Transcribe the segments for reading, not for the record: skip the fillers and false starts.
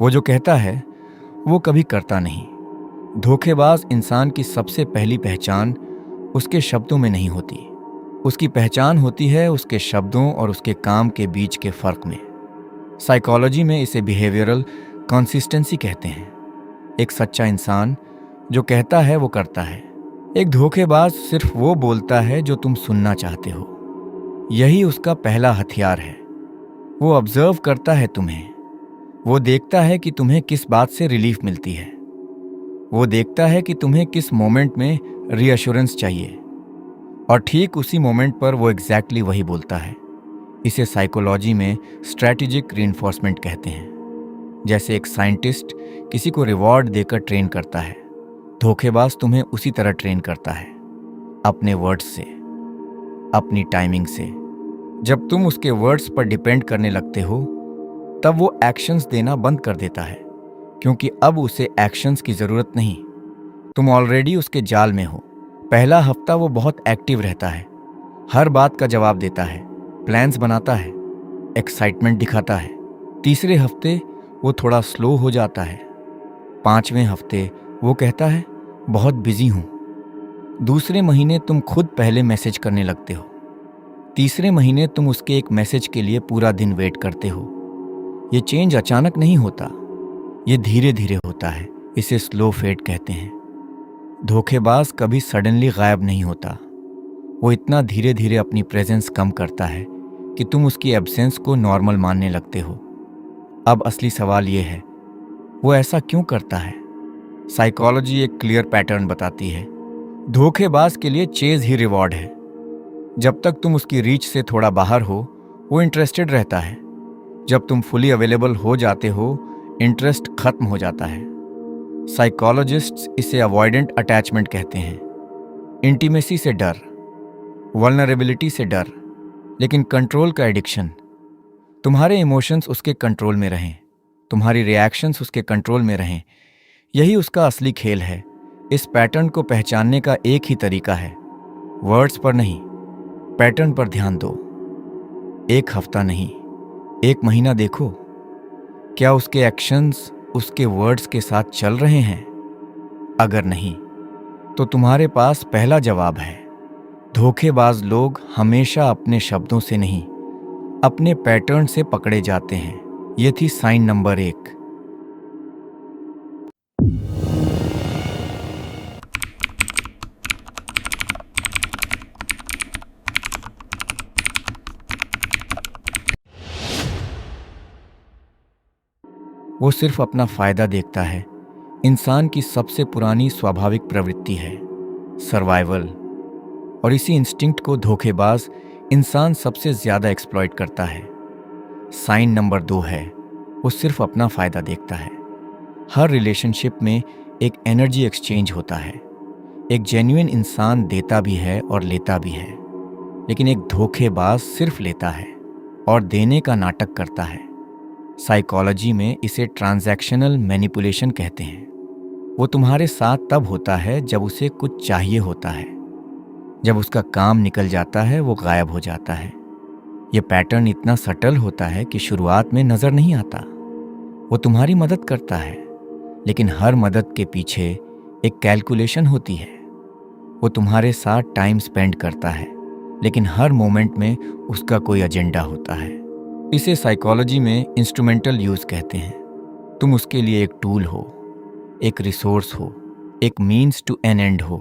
वो जो कहता है वो कभी करता नहीं। धोखेबाज इंसान की सबसे पहली पहचान उसके शब्दों में नहीं होती। उसकी पहचान होती है उसके शब्दों और उसके काम के बीच के फर्क में। साइकोलॉजी में इसे बिहेवियरल कंसिस्टेंसी कहते हैं। एक सच्चा इंसान जो कहता है वो करता है। एक धोखेबाज सिर्फ वो बोलता है जो तुम सुनना चाहते हो। यही उसका पहला हथियार है। वो ऑब्जर्व करता है तुम्हें। वो देखता है कि तुम्हें किस बात से रिलीफ मिलती है। वो देखता है कि तुम्हें किस मोमेंट में रीअश्योरेंस चाहिए, और ठीक उसी मोमेंट पर वो एग्जैक्टली वही बोलता है। इसे साइकोलॉजी में स्ट्रैटेजिक रीइंफोर्समेंट कहते हैं। जैसे एक साइंटिस्ट किसी को रिवॉर्ड देकर ट्रेन करता है, धोखेबाज तुम्हें उसी तरह ट्रेन करता है, अपने वर्ड्स से, अपनी टाइमिंग से। जब तुम उसके वर्ड्स पर डिपेंड करने लगते हो तब वो एक्शंस देना बंद कर देता है, क्योंकि अब उसे एक्शंस की ज़रूरत नहीं। तुम ऑलरेडी उसके जाल में हो। पहला हफ्ता वो बहुत एक्टिव रहता है, हर बात का जवाब देता है, प्लान्स बनाता है, एक्साइटमेंट दिखाता है। तीसरे हफ्ते वो थोड़ा स्लो हो जाता है। 5वें हफ्ते वो कहता है बहुत बिजी हूँ। दूसरे महीने तुम खुद पहले मैसेज करने लगते हो। तीसरे महीने तुम उसके एक मैसेज के लिए पूरा दिन वेट करते हो। ये चेंज अचानक नहीं होता, ये धीरे धीरे होता है। इसे स्लो फेड कहते हैं। धोखेबाज कभी सडनली गायब नहीं होता। वो इतना धीरे धीरे अपनी प्रेजेंस कम करता है कि तुम उसकी एब्सेंस को नॉर्मल मानने लगते हो। अब असली सवाल ये है, वो ऐसा क्यों करता है? साइकोलॉजी एक क्लियर पैटर्न बताती है। धोखेबाज के लिए चेज ही रिवॉर्ड है। जब तक तुम उसकी रीच से थोड़ा बाहर हो, वो इंटरेस्टेड रहता है। जब तुम फुली अवेलेबल हो जाते हो, इंटरेस्ट खत्म हो जाता है। साइकोलॉजिस्ट्स इसे अवॉइडेंट अटैचमेंट कहते हैं। इंटीमेसी से डर, वल्नरेबिलिटी से डर, लेकिन कंट्रोल का एडिक्शन। तुम्हारे इमोशंस उसके कंट्रोल में रहें, तुम्हारी रिएक्शंस उसके कंट्रोल में रहें, यही उसका असली खेल है। इस पैटर्न को पहचानने का एक ही तरीका है, वर्ड्स पर नहीं, पैटर्न पर ध्यान दो। एक हफ्ता नहीं, एक महीना देखो, क्या उसके एक्शंस उसके वर्ड्स के साथ चल रहे हैं? अगर नहीं, तो तुम्हारे पास पहला जवाब है। धोखेबाज लोग हमेशा अपने शब्दों से नहीं, अपने पैटर्न से पकड़े जाते हैं। ये थी साइन नंबर 1। वो सिर्फ अपना फायदा देखता है। इंसान की सबसे पुरानी स्वाभाविक प्रवृत्ति है सर्वाइवल, और इसी इंस्टिंक्ट को धोखेबाज इंसान सबसे ज्यादा एक्सप्लॉइट करता है। साइन नंबर 2 है, वो सिर्फ अपना फायदा देखता है। हर रिलेशनशिप में एक एनर्जी एक्सचेंज होता है। एक जेन्युइन इंसान देता भी है और लेता भी है, लेकिन एक धोखेबाज सिर्फ लेता है और देने का नाटक करता है। साइकोलॉजी में इसे ट्रांजैक्शनल मैनिपुलेशन कहते हैं। वो तुम्हारे साथ तब होता है जब उसे कुछ चाहिए होता है। जब उसका काम निकल जाता है वो गायब हो जाता है। ये पैटर्न इतना सटल होता है कि शुरुआत में नजर नहीं आता। वो तुम्हारी मदद करता है, लेकिन हर मदद के पीछे एक कैलकुलेशन होती है। वो तुम्हारे साथ टाइम स्पेंड करता है, लेकिन हर मोमेंट में उसका कोई एजेंडा होता है। इसे साइकोलॉजी में इंस्ट्रूमेंटल यूज कहते हैं। तुम उसके लिए एक टूल हो, एक रिसोर्स हो, एक मीन्स टू एन एंड हो।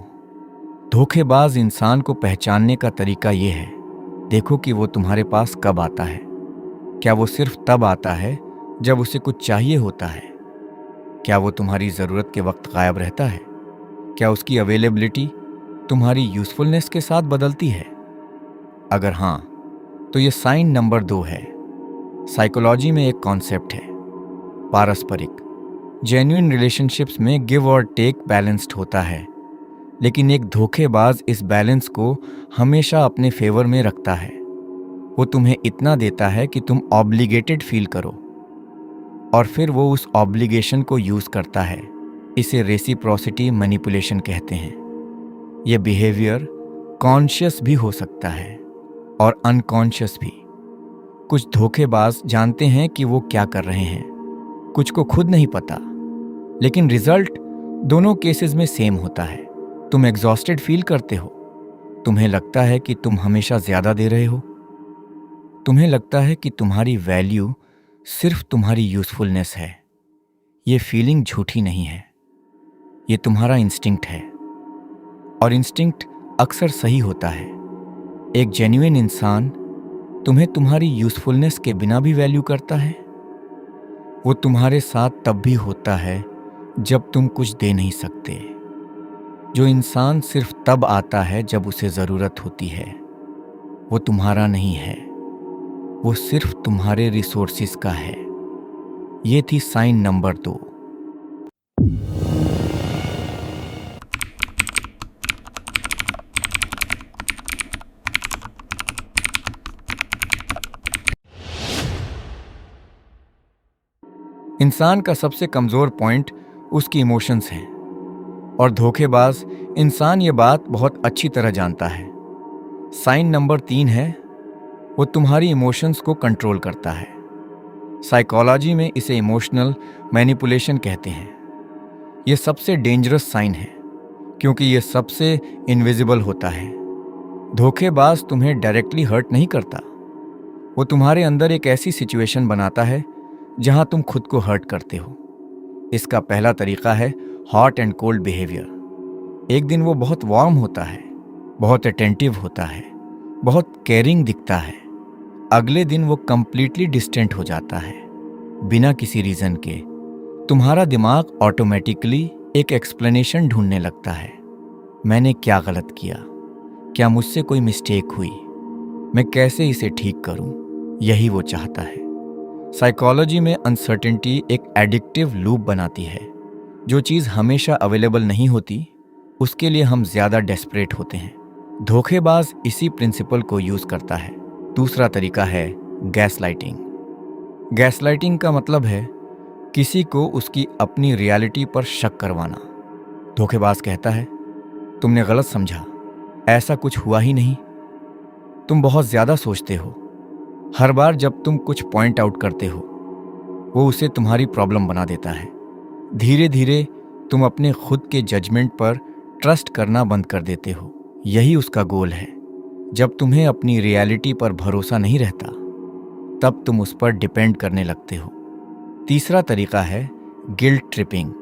धोखेबाज इंसान को पहचानने का तरीका ये है, देखो कि वो तुम्हारे पास कब आता है। क्या वो सिर्फ तब आता है जब उसे कुछ चाहिए होता है? क्या वो तुम्हारी ज़रूरत के वक्त गायब रहता है? क्या उसकी अवेलेबिलिटी तुम्हारी यूजफुलनेस के साथ बदलती है? अगर हाँ, तो ये साइन नंबर 2 है। साइकोलॉजी में एक कॉन्सेप्ट है पारस्परिक। जेन्युइन रिलेशनशिप्स में गिव और टेक बैलेंस्ड होता है, लेकिन एक धोखेबाज इस बैलेंस को हमेशा अपने फेवर में रखता है। वो तुम्हें इतना देता है कि तुम ऑब्लिगेटेड फील करो, और फिर वो उस ऑब्लिगेशन को यूज करता है। इसे रेसिप्रोसिटी मैनिपुलेशन कहते हैं। यह बिहेवियर कॉन्शियस भी हो सकता है और अनकॉन्शियस भी। कुछ धोखेबाज जानते हैं कि वो क्या कर रहे हैं, कुछ को खुद नहीं पता, लेकिन रिजल्ट दोनों केसेस में सेम होता है। तुम एग्जॉस्टेड फील करते हो, तुम्हें लगता है कि तुम हमेशा ज्यादा दे रहे हो, तुम्हें लगता है कि तुम्हारी वैल्यू सिर्फ तुम्हारी यूजफुलनेस है। ये फीलिंग झूठी नहीं है, ये तुम्हारा इंस्टिंक्ट है, और इंस्टिंक्ट अक्सर सही होता है। एक जेन्युइन इंसान तुम्हें तुम्हारी यूजफुलनेस के बिना भी वैल्यू करता है। वो तुम्हारे साथ तब भी होता है जब तुम कुछ दे नहीं सकते। जो इंसान सिर्फ तब आता है जब उसे ज़रूरत होती है, वो तुम्हारा नहीं है, वो सिर्फ तुम्हारे रिसोर्सेस का है। ये थी साइन नंबर 2। इंसान का सबसे कमज़ोर पॉइंट उसकी इमोशंस हैं, और धोखेबाज इंसान ये बात बहुत अच्छी तरह जानता है। साइन नंबर 3 है, वो तुम्हारी इमोशंस को कंट्रोल करता है। साइकोलॉजी में इसे इमोशनल मैनिपुलेशन कहते हैं। ये सबसे डेंजरस साइन है, क्योंकि ये सबसे इनविजिबल होता है। धोखेबाज तुम्हें डायरेक्टली हर्ट नहीं करता, वो तुम्हारे अंदर एक ऐसी सिचुएशन बनाता है जहां तुम खुद को हर्ट करते हो। इसका पहला तरीका है हॉट एंड कोल्ड बिहेवियर। एक दिन वो बहुत वार्म होता है, बहुत अटेंटिव होता है, बहुत केयरिंग दिखता है। अगले दिन वो कंप्लीटली डिस्टेंट हो जाता है, बिना किसी रीजन के। तुम्हारा दिमाग ऑटोमेटिकली एक एक्सप्लेनेशन ढूंढने लगता है। मैंने क्या गलत किया? क्या मुझसे कोई मिस्टेक हुई? मैं कैसे इसे ठीक करूं? यही वो चाहता है। साइकोलॉजी में अनसर्टेनिटी एक एडिक्टिव लूप बनाती है। जो चीज़ हमेशा अवेलेबल नहीं होती, उसके लिए हम ज़्यादा डेस्परेट होते हैं। धोखेबाज इसी प्रिंसिपल को यूज़ करता है। दूसरा तरीका है गैसलाइटिंग। गैसलाइटिंग का मतलब है किसी को उसकी अपनी रियलिटी पर शक करवाना। धोखेबाज कहता है, तुमने गलत समझा, ऐसा कुछ हुआ ही नहीं, तुम बहुत ज़्यादा सोचते हो। हर बार जब तुम कुछ पॉइंट आउट करते हो, वो उसे तुम्हारी प्रॉब्लम बना देता है। धीरे धीरे तुम अपने खुद के जजमेंट पर ट्रस्ट करना बंद कर देते हो। यही उसका गोल है। जब तुम्हें अपनी रियलिटी पर भरोसा नहीं रहता, तब तुम उस पर डिपेंड करने लगते हो। तीसरा तरीका है गिल्ट ट्रिपिंग।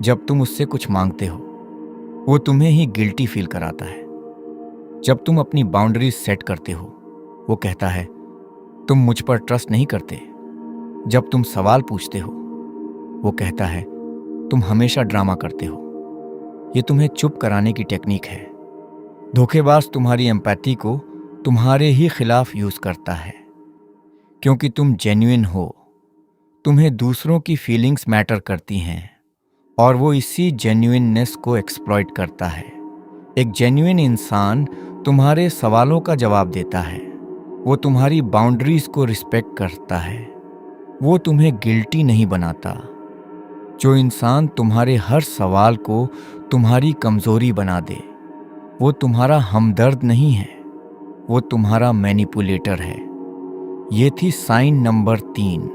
जब तुम उससे कुछ मांगते हो, वो तुम्हें ही गिल्टी फील कराता है। जब तुम अपनी बाउंड्रीज सेट करते हो, वो कहता है, तुम मुझ पर ट्रस्ट नहीं करते। जब तुम सवाल पूछते हो, वो कहता है, तुम हमेशा ड्रामा करते हो। ये तुम्हें चुप कराने की टेक्निक है। धोखेबाज तुम्हारी एम्पैथी को तुम्हारे ही खिलाफ यूज करता है, क्योंकि तुम जेन्युइन हो। तुम्हें दूसरों की फीलिंग्स मैटर करती हैं, और वो इसी जेन्युइननेस को एक्सप्लॉइट करता है। एक जेन्युइन इंसान तुम्हारे सवालों का जवाब देता है, वो तुम्हारी बाउंड्रीज को रिस्पेक्ट करता है, वो तुम्हें गिल्टी नहीं बनाता। जो इंसान तुम्हारे हर सवाल को तुम्हारी कमजोरी बना दे, वो तुम्हारा हमदर्द नहीं है, वो तुम्हारा मैनिपुलेटर है। ये थी साइन नंबर 3।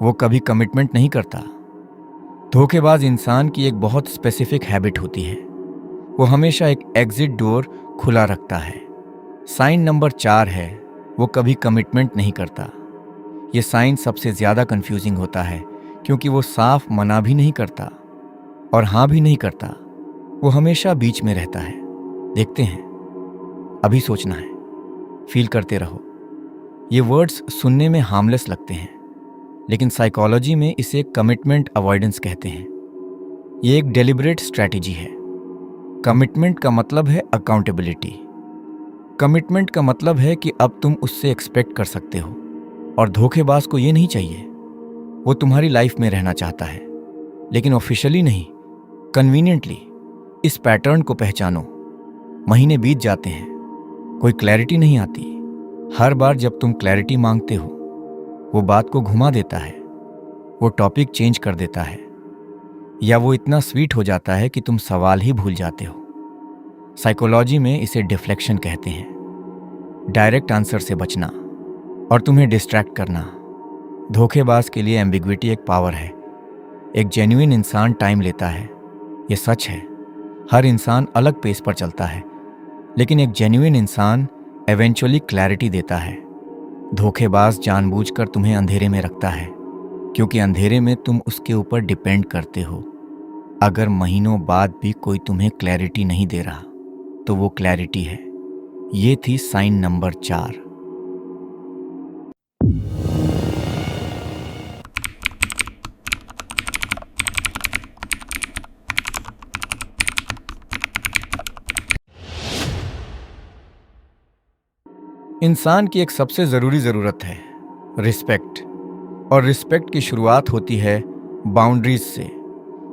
वो कभी कमिटमेंट नहीं करता। धोखेबाज इंसान की एक बहुत स्पेसिफिक हैबिट होती है, वो हमेशा एक एग्जिट डोर खुला रखता है। साइन नंबर 4 है, वो कभी कमिटमेंट नहीं करता। ये साइन सबसे ज़्यादा कंफ्यूजिंग होता है, क्योंकि वो साफ मना भी नहीं करता और हाँ भी नहीं करता। वो हमेशा बीच में रहता है। देखते हैं, अभी सोचना है, फील करते रहो। ये वर्ड्स सुनने में हार्मलेस लगते हैं, लेकिन साइकोलॉजी में इसे कमिटमेंट अवॉइडेंस कहते हैं। ये एक डेलिब्रेट स्ट्रैटेजी है। कमिटमेंट का मतलब है अकाउंटेबिलिटी। कमिटमेंट का मतलब है कि अब तुम उससे एक्सपेक्ट कर सकते हो, और धोखेबाज को ये नहीं चाहिए। वो तुम्हारी लाइफ में रहना चाहता है, लेकिन ऑफिशियली नहीं, कन्वीनियंटली। इस पैटर्न को पहचानो। महीने बीत जाते हैं, कोई क्लैरिटी नहीं आती। हर बार जब तुम क्लैरिटी मांगते हो, वो बात को घुमा देता है। वो टॉपिक चेंज कर देता है, या वो इतना स्वीट हो जाता है कि तुम सवाल ही भूल जाते हो। साइकोलॉजी में इसे डिफ्लेक्शन कहते हैं, डायरेक्ट आंसर से बचना और तुम्हें डिस्ट्रैक्ट करना। धोखेबाज के लिए एम्बिग्विटी एक पावर है। एक जेन्युइन इंसान टाइम लेता है, ये सच है। हर इंसान अलग पेस पर चलता है, लेकिन एक जेन्युइन इंसान एवेंचुअली क्लैरिटी देता है। धोखेबाज जानबूझकर तुम्हें अंधेरे में रखता है, क्योंकि अंधेरे में तुम उसके ऊपर डिपेंड करते हो। अगर महीनों बाद भी कोई तुम्हें क्लैरिटी नहीं दे रहा, तो वो क्लैरिटी है। ये थी साइन नंबर 4। इंसान की एक सबसे ज़रूरी ज़रूरत है रिस्पेक्ट, और रिस्पेक्ट की शुरुआत होती है बाउंड्रीज से।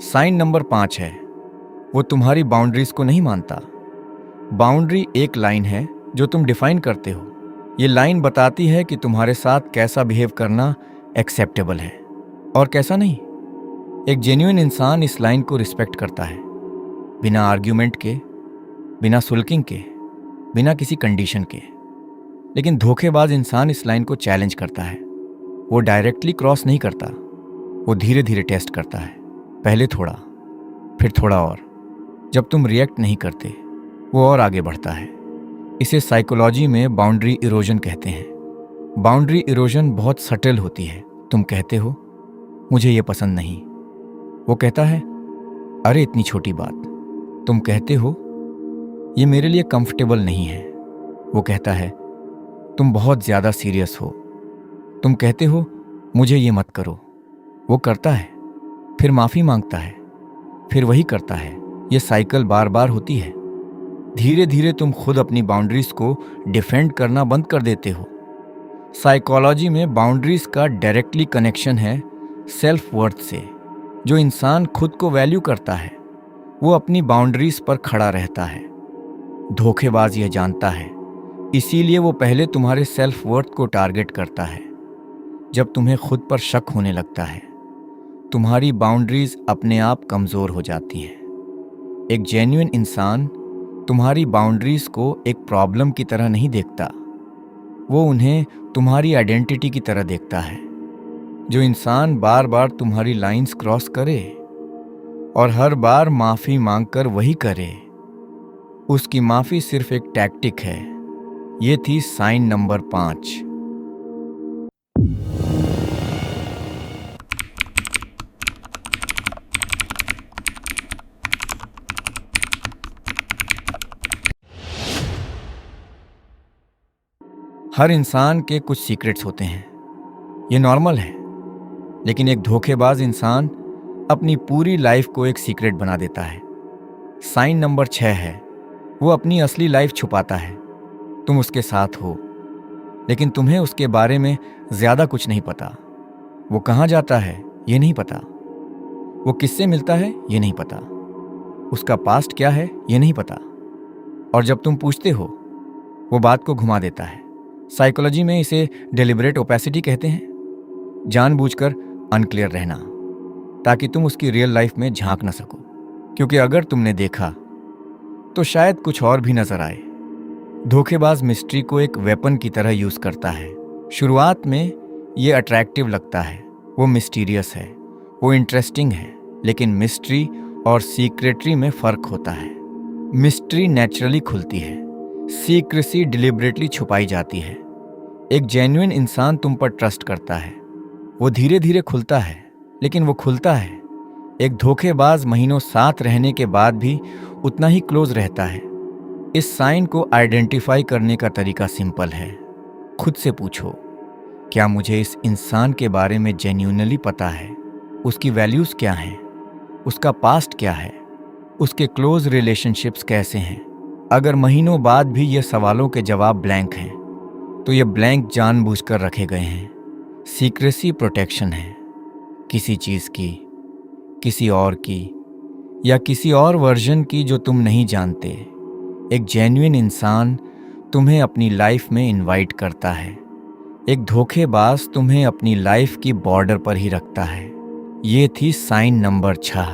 साइन नंबर 5 है, वो तुम्हारी बाउंड्रीज को नहीं मानता। बाउंड्री एक लाइन है जो तुम डिफाइन करते हो। ये लाइन बताती है कि तुम्हारे साथ कैसा बिहेव करना एक्सेप्टेबल है और कैसा नहीं। एक जेन्युइन इंसान इस लाइन को रिस्पेक्ट करता है, बिना आर्ग्यूमेंट के, बिना सुल्किंग के, बिना किसी कंडीशन के। लेकिन धोखेबाज इंसान इस लाइन को चैलेंज करता है। वो डायरेक्टली क्रॉस नहीं करता, वो धीरे धीरे टेस्ट करता है। पहले थोड़ा, फिर थोड़ा और। जब तुम रिएक्ट नहीं करते, वो और आगे बढ़ता है। इसे साइकोलॉजी में बाउंड्री इरोजन कहते हैं। बाउंड्री इरोजन बहुत सटल होती है। तुम कहते हो मुझे ये पसंद नहीं, वो कहता है अरे इतनी छोटी बात। तुम कहते हो ये मेरे लिए कंफर्टेबल नहीं है, वो कहता है तुम बहुत ज़्यादा सीरियस हो। तुम कहते हो मुझे ये मत करो, वो करता है, फिर माफ़ी मांगता है, फिर वही करता है। ये साइकिल बार बार होती है। धीरे धीरे तुम खुद अपनी बाउंड्रीज को डिफेंड करना बंद कर देते हो। साइकोलॉजी में बाउंड्रीज का डायरेक्टली कनेक्शन है सेल्फ वर्थ से। जो इंसान खुद को वैल्यू करता है, वो अपनी बाउंड्रीज पर खड़ा रहता है। धोखेबाज यह जानता है, इसीलिए वो पहले तुम्हारे सेल्फ वर्थ को टारगेट करता है। जब तुम्हें खुद पर शक होने लगता है, तुम्हारी बाउंड्रीज अपने आप कमज़ोर हो जाती हैं। एक जेन्युइन इंसान तुम्हारी बाउंड्रीज को एक प्रॉब्लम की तरह नहीं देखता, वो उन्हें तुम्हारी आइडेंटिटी की तरह देखता है। जो इंसान बार बार तुम्हारी लाइंस क्रॉस करे और हर बार माफ़ी मांगकर वही करे, उसकी माफ़ी सिर्फ एक टैक्टिक है। ये थी साइन नंबर 5। हर इंसान के कुछ सीक्रेट्स होते हैं, ये नॉर्मल है। लेकिन एक धोखेबाज इंसान अपनी पूरी लाइफ को एक सीक्रेट बना देता है। साइन नंबर 6 है, वो अपनी असली लाइफ छुपाता है। तुम उसके साथ हो, लेकिन तुम्हें उसके बारे में ज़्यादा कुछ नहीं पता। वो कहाँ जाता है ये नहीं पता, वो किससे मिलता है ये नहीं पता, उसका पास्ट क्या है ये नहीं पता। और जब तुम पूछते हो, वो बात को घुमा देता है। साइकोलॉजी में इसे डेलिबरेट ओपेसिटी कहते हैं, जानबूझकर अनक्लियर रहना, ताकि तुम उसकी रियल लाइफ में झांक ना सको। क्योंकि अगर तुमने देखा तो शायद कुछ और भी नजर आए। धोखेबाज मिस्ट्री को एक वेपन की तरह यूज़ करता है। शुरुआत में ये अट्रैक्टिव लगता है, वो मिस्टीरियस है, वो इंटरेस्टिंग है। लेकिन मिस्ट्री और सीक्रेटरी में फ़र्क होता है। मिस्ट्री नेचुरली खुलती है, सीक्रेसी डिलिबरेटली छुपाई जाती है। एक जेन्युइन इंसान तुम पर ट्रस्ट करता है, वो धीरे धीरे खुलता है, लेकिन वो खुलता है। एक धोखेबाज महीनों साथ रहने के बाद भी उतना ही क्लोज रहता है। इस साइन को आइडेंटिफाई करने का तरीका सिंपल है। खुद से पूछो, क्या मुझे इस इंसान के बारे में जेन्युइनली पता है? उसकी वैल्यूज़ क्या हैं? उसका पास्ट क्या है? उसके क्लोज रिलेशनशिप्स कैसे हैं? अगर महीनों बाद भी ये सवालों के जवाब ब्लैंक हैं, तो ये ब्लैंक जानबूझकर रखे गए हैं। सीक्रेसी प्रोटेक्शन है, किसी चीज़ की, किसी और की, या किसी और वर्जन की जो तुम नहीं जानते। एक जेन्युइन इंसान तुम्हें अपनी लाइफ में इनवाइट करता है। एक धोखेबाज तुम्हें अपनी लाइफ की बॉर्डर पर ही रखता है। ये थी साइन नंबर 6।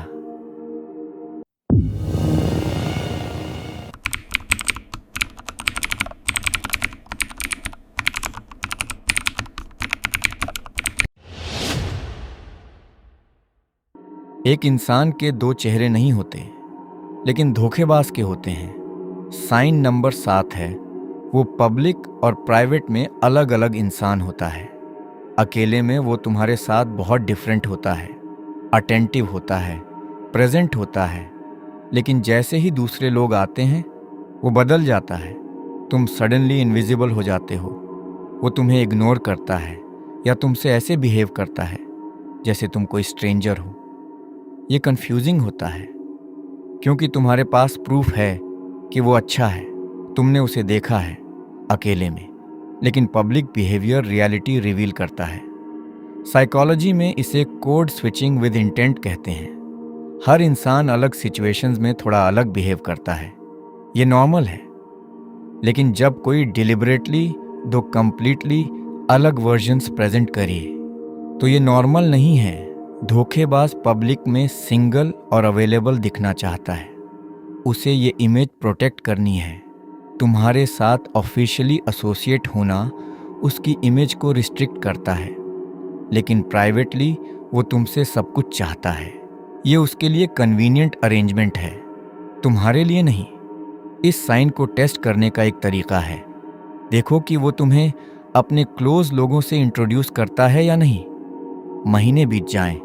एक इंसान के दो चेहरे नहीं होते, लेकिन धोखेबाज के होते हैं। साइन नंबर 7 है, वो पब्लिक और प्राइवेट में अलग अलग इंसान होता है। अकेले में वो तुम्हारे साथ बहुत डिफरेंट होता है, अटेंटिव होता है, प्रेजेंट होता है, लेकिन जैसे ही दूसरे लोग आते हैं वो बदल जाता है। तुम सडनली इनविजिबल हो जाते हो, वो तुम्हें इग्नोर करता है या तुमसे ऐसे बिहेव करता है जैसे तुम कोई स्ट्रेंजर हो। ये कंफ्यूजिंग होता है क्योंकि तुम्हारे पास प्रूफ है कि वो अच्छा है, तुमने उसे देखा है अकेले में, लेकिन पब्लिक बिहेवियर रियलिटी रिवील करता है। साइकोलॉजी में इसे कोड स्विचिंग विद इंटेंट कहते हैं। हर इंसान अलग सिचुएशंस में थोड़ा अलग बिहेव करता है, ये नॉर्मल है। लेकिन जब कोई डिलिबरेटली दो कंप्लीटली अलग वर्जन्स प्रेजेंट करिए तो ये नॉर्मल नहीं है। धोखेबाज पब्लिक में सिंगल और अवेलेबल दिखना चाहता है, उसे ये इमेज प्रोटेक्ट करनी है। तुम्हारे साथ ऑफिशियली एसोसिएट होना उसकी इमेज को रिस्ट्रिक्ट करता है, लेकिन प्राइवेटली वो तुमसे सब कुछ चाहता है। ये उसके लिए कन्वीनियंट अरेंजमेंट है, तुम्हारे लिए नहीं। इस साइन को टेस्ट करने का एक तरीका है, देखो कि वो तुम्हें अपने क्लोज लोगों से इंट्रोड्यूस करता है या नहीं। महीने बीत जाएं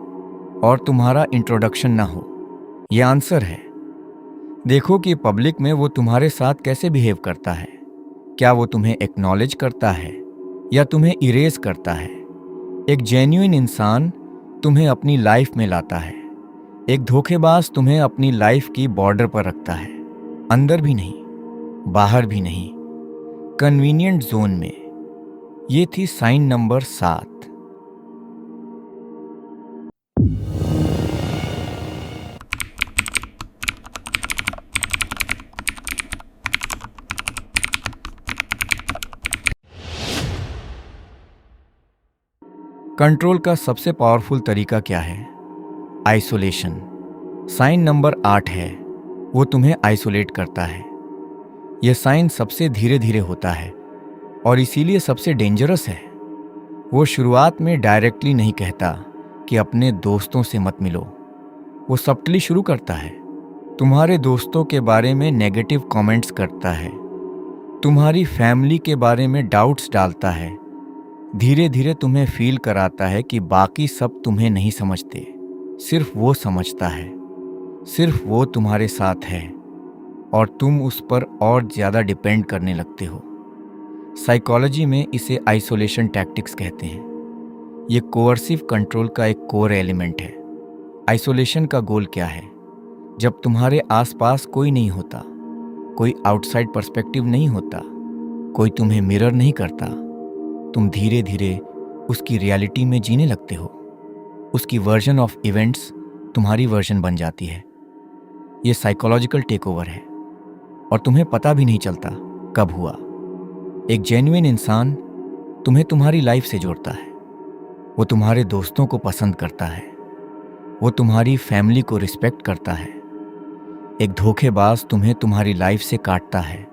और तुम्हारा इंट्रोडक्शन ना हो, यह आंसर है। देखो कि पब्लिक में वो तुम्हारे साथ कैसे बिहेव करता है। क्या वो तुम्हें एक्नॉलेज करता है या तुम्हें इरेज करता है। एक जेन्युइन इंसान तुम्हें अपनी लाइफ में लाता है, एक धोखेबाज तुम्हें अपनी लाइफ की बॉर्डर पर रखता है, अंदर भी नहीं बाहर भी नहीं, कन्वीनियंट जोन में। ये थी साइन नंबर 7। कंट्रोल का सबसे पावरफुल तरीका क्या है? आइसोलेशन। साइन नंबर 8 है, वो तुम्हें आइसोलेट करता है। यह साइन सबसे धीरे धीरे होता है और इसीलिए सबसे डेंजरस है। वो शुरुआत में डायरेक्टली नहीं कहता कि अपने दोस्तों से मत मिलो। वो सब्टली शुरू करता है, तुम्हारे दोस्तों के बारे में नेगेटिव कमेंट्स करता है, तुम्हारी फैमिली के बारे में डाउट्स डालता है। धीरे धीरे तुम्हें फील कराता है कि बाकी सब तुम्हें नहीं समझते, सिर्फ वो समझता है, सिर्फ वो तुम्हारे साथ है, और तुम उस पर और ज़्यादा डिपेंड करने लगते हो। साइकोलॉजी में इसे आइसोलेशन टैक्टिक्स कहते हैं। ये कोअर्सिव कंट्रोल का एक कोर एलिमेंट है। आइसोलेशन का गोल क्या है? जब तुम्हारे आसपास कोई नहीं होता, कोई आउटसाइड पर्सपेक्टिव नहीं होता, कोई तुम्हें मिरर नहीं करता, तुम धीरे धीरे उसकी रियलिटी में जीने लगते हो। उसकी वर्जन ऑफ इवेंट्स तुम्हारी वर्जन बन जाती है। ये साइकोलॉजिकल टेकओवर है और तुम्हें पता भी नहीं चलता कब हुआ। एक जेन्युइन इंसान तुम्हें तुम्हारी लाइफ से जोड़ता है। वो तुम्हारे दोस्तों को पसंद करता है, वो तुम्हारी फैमिली को रिस्पेक्ट करता है। एक धोखेबाज तुम्हें तुम्हारी लाइफ से काटता है,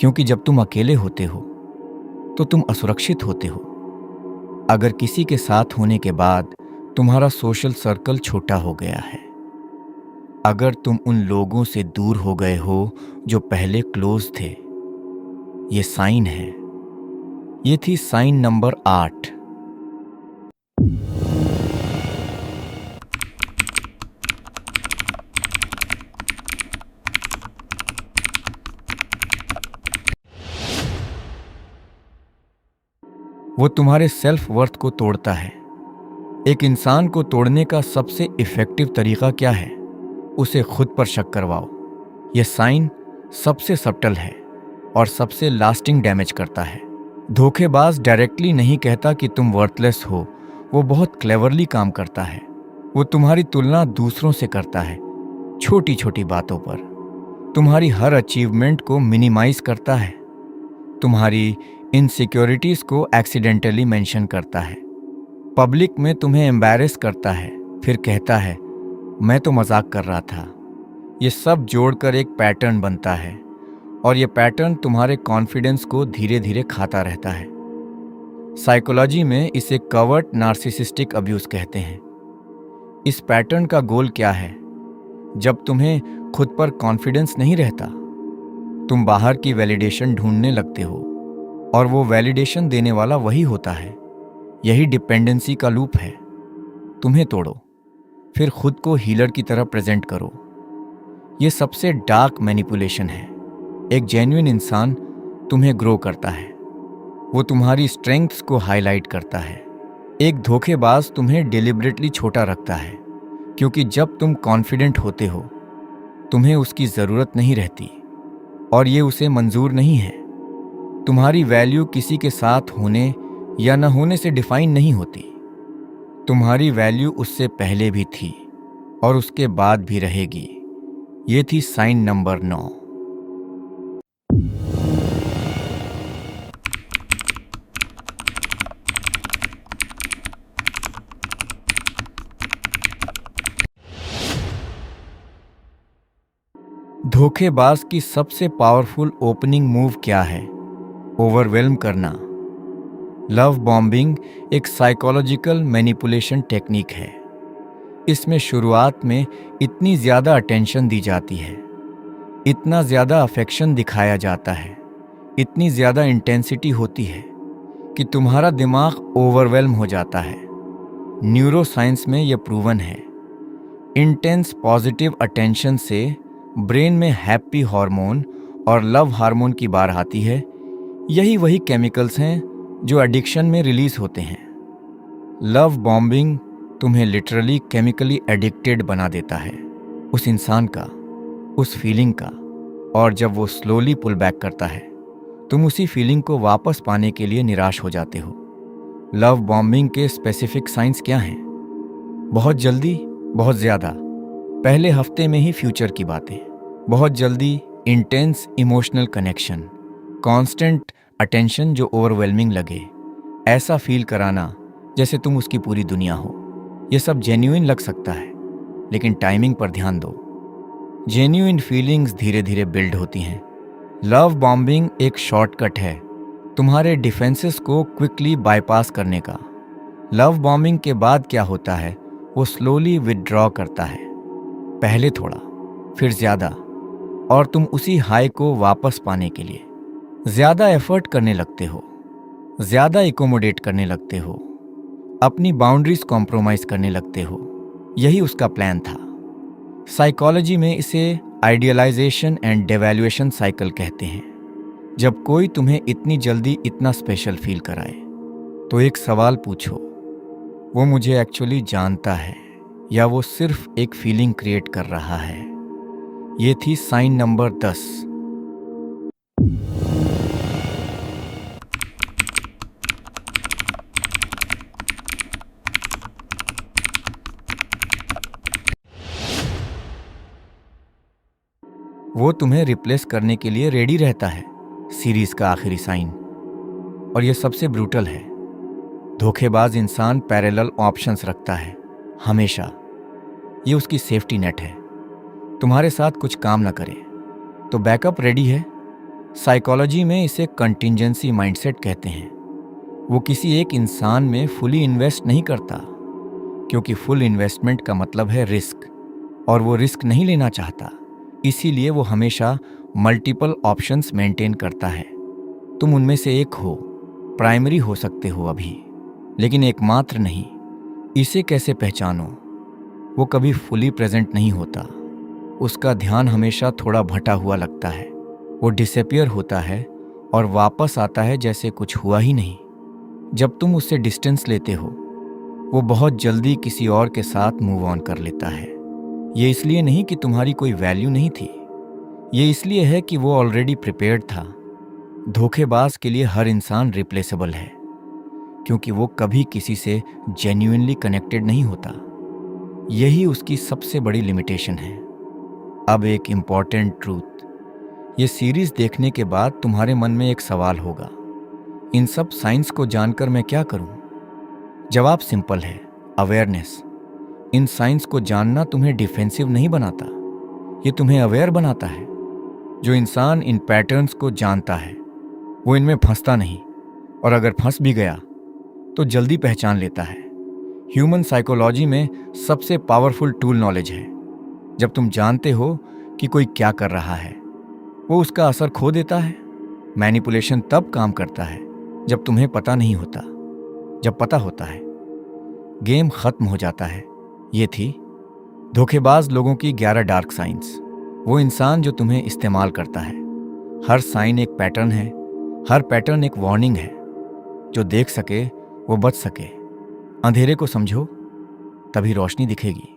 क्योंकि जब तुम अकेले होते हो तो तुम असुरक्षित होते हो। अगर किसी के साथ होने के बाद तुम्हारा सोशल सर्कल छोटा हो गया है, अगर तुम उन लोगों से दूर हो गए हो जो पहले क्लोज थे, ये साइन है। ये थी साइन नंबर 8। वो तुम्हारे सेल्फ वर्थ को तोड़ता है। एक इंसान को तोड़ने का सबसे इफेक्टिव तरीका क्या है? उसे खुद पर शक करवाओ। यह साइन सबसे सब्टल है और सबसे लास्टिंग डैमेज करता है। धोखेबाज डायरेक्टली नहीं कहता कि तुम वर्थलेस हो, वो बहुत क्लेवरली काम करता है। वो तुम्हारी तुलना दूसरों से करता है, छोटी छोटी बातों पर। तुम्हारी हर अचीवमेंट को मिनिमाइज करता है, तुम्हारी इनसिक्योरिटीज को एक्सीडेंटली मेंशन करता है, पब्लिक में तुम्हें एम्बैरेस करता है, फिर कहता है मैं तो मजाक कर रहा था। ये सब जोड़कर एक पैटर्न बनता है और ये पैटर्न तुम्हारे कॉन्फिडेंस को धीरे धीरे खाता रहता है। साइकोलॉजी में इसे कवर्ट नार्सिसिस्टिक अब्यूज कहते हैं। इस पैटर्न का गोल क्या है? जब तुम्हें खुद पर कॉन्फिडेंस नहीं रहता, तुम बाहर की वैलिडेशन ढूंढने लगते हो और वो वैलिडेशन देने वाला वही होता है। यही डिपेंडेंसी का लूप है। तुम्हें तोड़ो, फिर खुद को हीलर की तरह प्रेजेंट करो। ये सबसे डार्क मैनिपुलेशन है। एक जेन्युइन इंसान तुम्हें ग्रो करता है, वो तुम्हारी स्ट्रेंथ्स को हाईलाइट करता है। एक धोखेबाज तुम्हें डिलिबरेटली छोटा रखता है, क्योंकि जब तुम कॉन्फिडेंट होते हो तुम्हें उसकी ज़रूरत नहीं रहती और ये उसे मंजूर नहीं है। तुम्हारी वैल्यू किसी के साथ होने या न होने से डिफाइन नहीं होती। तुम्हारी वैल्यू उससे पहले भी थी और उसके बाद भी रहेगी। ये थी साइन नंबर 9। धोखेबाज की सबसे पावरफुल ओपनिंग मूव क्या है? ओवरवेल्म करना। लव बॉम्बिंग एक साइकोलॉजिकल मैनिपुलेशन टेक्निक है। इसमें शुरुआत में इतनी ज़्यादा अटेंशन दी जाती है, इतना ज़्यादा अफेक्शन दिखाया जाता है, इतनी ज़्यादा इंटेंसिटी होती है कि तुम्हारा दिमाग ओवरवेल्म हो जाता है। न्यूरो साइंस में यह प्रूवन है। इंटेंस पॉजिटिव अटेंशन से ब्रेन में हैप्पी हार्मोन और लव हार्मोन की बार आती है। यही वही केमिकल्स हैं जो एडिक्शन में रिलीज होते हैं। लव बॉम्बिंग तुम्हें लिटरली केमिकली एडिक्टेड बना देता है उस इंसान का, उस फीलिंग का। और जब वो स्लोली पुल बैक करता है, तुम उसी फीलिंग को वापस पाने के लिए निराश हो जाते हो। लव बॉम्बिंग के स्पेसिफिक साइंस क्या हैं? बहुत जल्दी, बहुत ज़्यादा, पहले हफ्ते में ही फ्यूचर की बातें। बहुत जल्दी intense emotional connection, constant attention जो ओवरवेलमिंग लगे, ऐसा फील कराना जैसे तुम उसकी पूरी दुनिया हो। ये सब जेन्युइन लग सकता है, लेकिन टाइमिंग पर ध्यान दो। जेन्युइन फीलिंग्स धीरे धीरे बिल्ड होती हैं। लव बॉम्बिंग एक शॉर्टकट है तुम्हारे डिफेंसेस को क्विकली बाईपास करने का। लव बॉम्बिंग के बाद क्या होता है, वो स्लोली विथड्रॉ करता है, पहले थोड़ा, फिर ज़्यादा, और तुम उसी हाई को वापस पाने के लिए ज़्यादा एफर्ट करने लगते हो, ज़्यादा इकोमोडेट करने लगते हो, अपनी बाउंड्रीज कॉम्प्रोमाइज करने लगते हो। यही उसका प्लान था। साइकोलॉजी में इसे आइडियलाइजेशन एंड डेवैल्यूएशन साइकिल कहते हैं। जब कोई तुम्हें इतनी जल्दी इतना स्पेशल फील कराए, तो एक सवाल पूछो, वो मुझे एक्चुअली जानता है या वो सिर्फ एक फीलिंग क्रिएट कर रहा है? ये थी साइन नंबर 10। वो तुम्हें रिप्लेस करने के लिए रेडी रहता है, सीरीज का आखिरी साइन। और ये सबसे ब्रूटल है। धोखेबाज इंसान पैरेलल ऑप्शंस रखता है हमेशा। ये उसकी सेफ्टी नेट है। तुम्हारे साथ कुछ काम ना करे तो बैकअप रेडी है। साइकोलॉजी में इसे कंटिंजेंसी माइंडसेट कहते हैं। वो किसी एक इंसान में फुली इन्वेस्ट नहीं करता, क्योंकि फुल इन्वेस्टमेंट का मतलब है रिस्क, और वो रिस्क नहीं लेना चाहता। इसीलिए वो हमेशा मल्टीपल ऑप्शंस मेंटेन करता है। तुम उनमें से एक हो, प्राइमरी हो सकते हो अभी, लेकिन एकमात्र नहीं। इसे कैसे पहचानो? वो कभी फुली प्रेजेंट नहीं होता। उसका ध्यान हमेशा थोड़ा भटा हुआ लगता है। वो डिसअपियर होता है और वापस आता है जैसे कुछ हुआ ही नहीं। जब तुम उससे डिस्टेंस लेते हो, वो बहुत जल्दी किसी और के साथ मूव ऑन कर लेता है। ये इसलिए नहीं कि तुम्हारी कोई वैल्यू नहीं थी, ये इसलिए है कि वो ऑलरेडी प्रिपेयर्ड था। धोखेबाज के लिए हर इंसान रिप्लेसेबल है, क्योंकि वो कभी किसी से जेन्युइनली कनेक्टेड नहीं होता। यही उसकी सबसे बड़ी लिमिटेशन है। अब एक इम्पॉर्टेंट ट्रूथ, ये सीरीज देखने के बाद तुम्हारे मन में एक सवाल होगा, इन सब साइंस को जानकर मैं क्या करूं? जवाब सिंपल है, अवेयरनेस। इन साइंस को जानना तुम्हें डिफेंसिव नहीं बनाता, ये तुम्हें अवेयर बनाता है। जो इंसान इन पैटर्न्स को जानता है वो इनमें फंसता नहीं, और अगर फंस भी गया तो जल्दी पहचान लेता है। ह्यूमन साइकोलॉजी में सबसे पावरफुल टूल नॉलेज है। जब तुम जानते हो कि कोई क्या कर रहा है, वो उसका असर खो देता है। मैनिपुलेशन तब काम करता है जब तुम्हें पता नहीं होता। जब पता होता है, गेम खत्म हो जाता है। ये थी धोखेबाज लोगों की 11 डार्क साइंस। वो इंसान जो तुम्हें इस्तेमाल करता है। हर साइन एक पैटर्न है, हर पैटर्न एक वार्निंग है। जो देख सके वो बच सके। अंधेरे को समझो, तभी रोशनी दिखेगी।